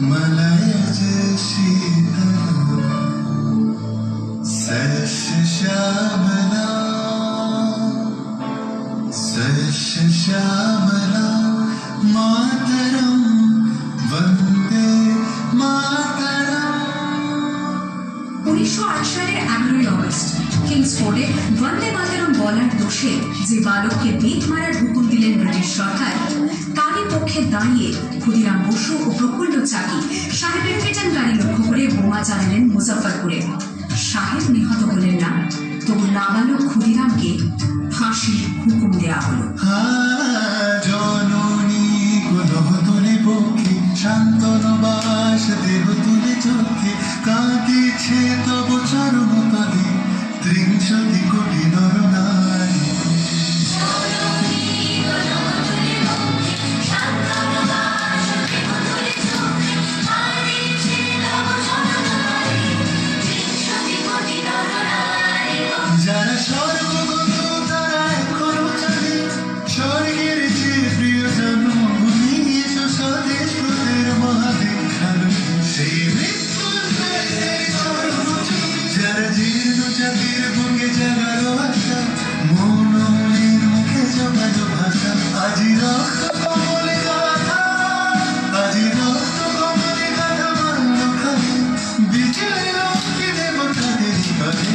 Malay शीतल सस्य श्यामला मातरम वंदे मातरम। 1908 সালের 11 August কিংসফোর্ডে বন্দে মাতরম বলার দোষে যে বালককে বেত মারার হুকুম দিলেন ব্রিটিশ সরকার, তারই পক্ষে দাঁড়িয়ে ক্ষুদিরাম বসু ও প্রফুল্ল চাকি সাহেবের ফিটান গাড়ি লক্ষ্য করে বোমা চালালেন মুজাফফরপুরে। সাহেব নিহত হলেন না, তবু নাবালক ক্ষুদিরামকে ফাঁসির হুকুম দেওয়া হলো। জননী গুণহ তুলে পক্ষে শান্তনবাস দেহ তুলে চোখে কাঁদিছে তব চরণ তলে 30 কোটি নরনারী। যারা স্বর্গগত তারা এখনো জানে স্বর্গের চেয়ে প্রিয় জন্মভূমি স্বদেশ প্রদের মহাদীক্ষার সেই মৃত্যুর যারা জীর্ণ জাতির বুকে জাগালো আশা মৌনের মুখে জমালো ভাষা। আজি রক্ত কমলে গাথা আজি রক্ত কমলে গাথা মান্য খালে বিজয় রক্তি দেব তাদের কালে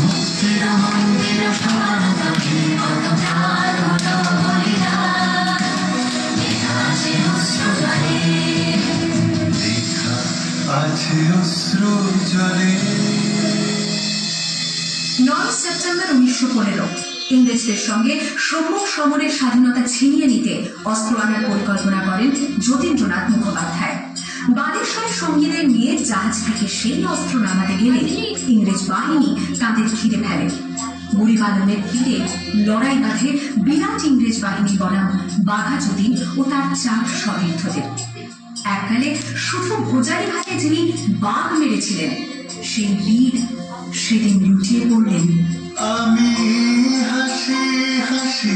মুক্তির মন্দির সমানতা কত প্রাণ হলো বলিদান লেখা আছে অশ্রু জলে লেখা আছে অশ্রু জলে। 9 সেপ্টেম্বর 1915 ইংরেজদের সঙ্গে সম্মুখ সমরের স্বাধীনতা ছিনিয়ে নিতে অস্ত্র আনার পরিকল্পনা করেন যতীন্দ্রনাথ মুখোপাধ্যায়। বালেশ্বরের সঙ্গীদের নিয়ে জাহাজ থেকে সেই অস্ত্র নামাতে গেলে ইংরেজ বাহিনী তাদের ঘিরে ফেলে। বুড়িপালনের তীরে লড়াই বাঁধে বিরাট ইংরেজ বাহিনী বনাম বাঘা যতীন ও তার 4 সতীর্থদের। এককালে শুধু ভোজালি ঘাটে যিনি বাঘ মেরেছিলেন, সেই বীর সেদিন লুটিয়ে পড়লেন। আমি হাসি হাসি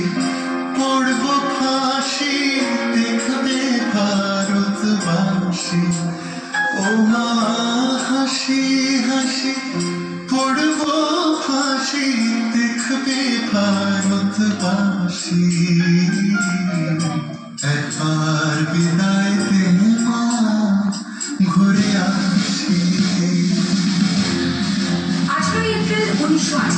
পড়ব ফাঁসি দেখবে ভারতবাসী। ও মা হাসি হাসি পড়ব ফাঁসি দেখবে ভারতবাসী। একবার বিদায় দে মা ঘুরে আসি। 18 এপ্রিল 1908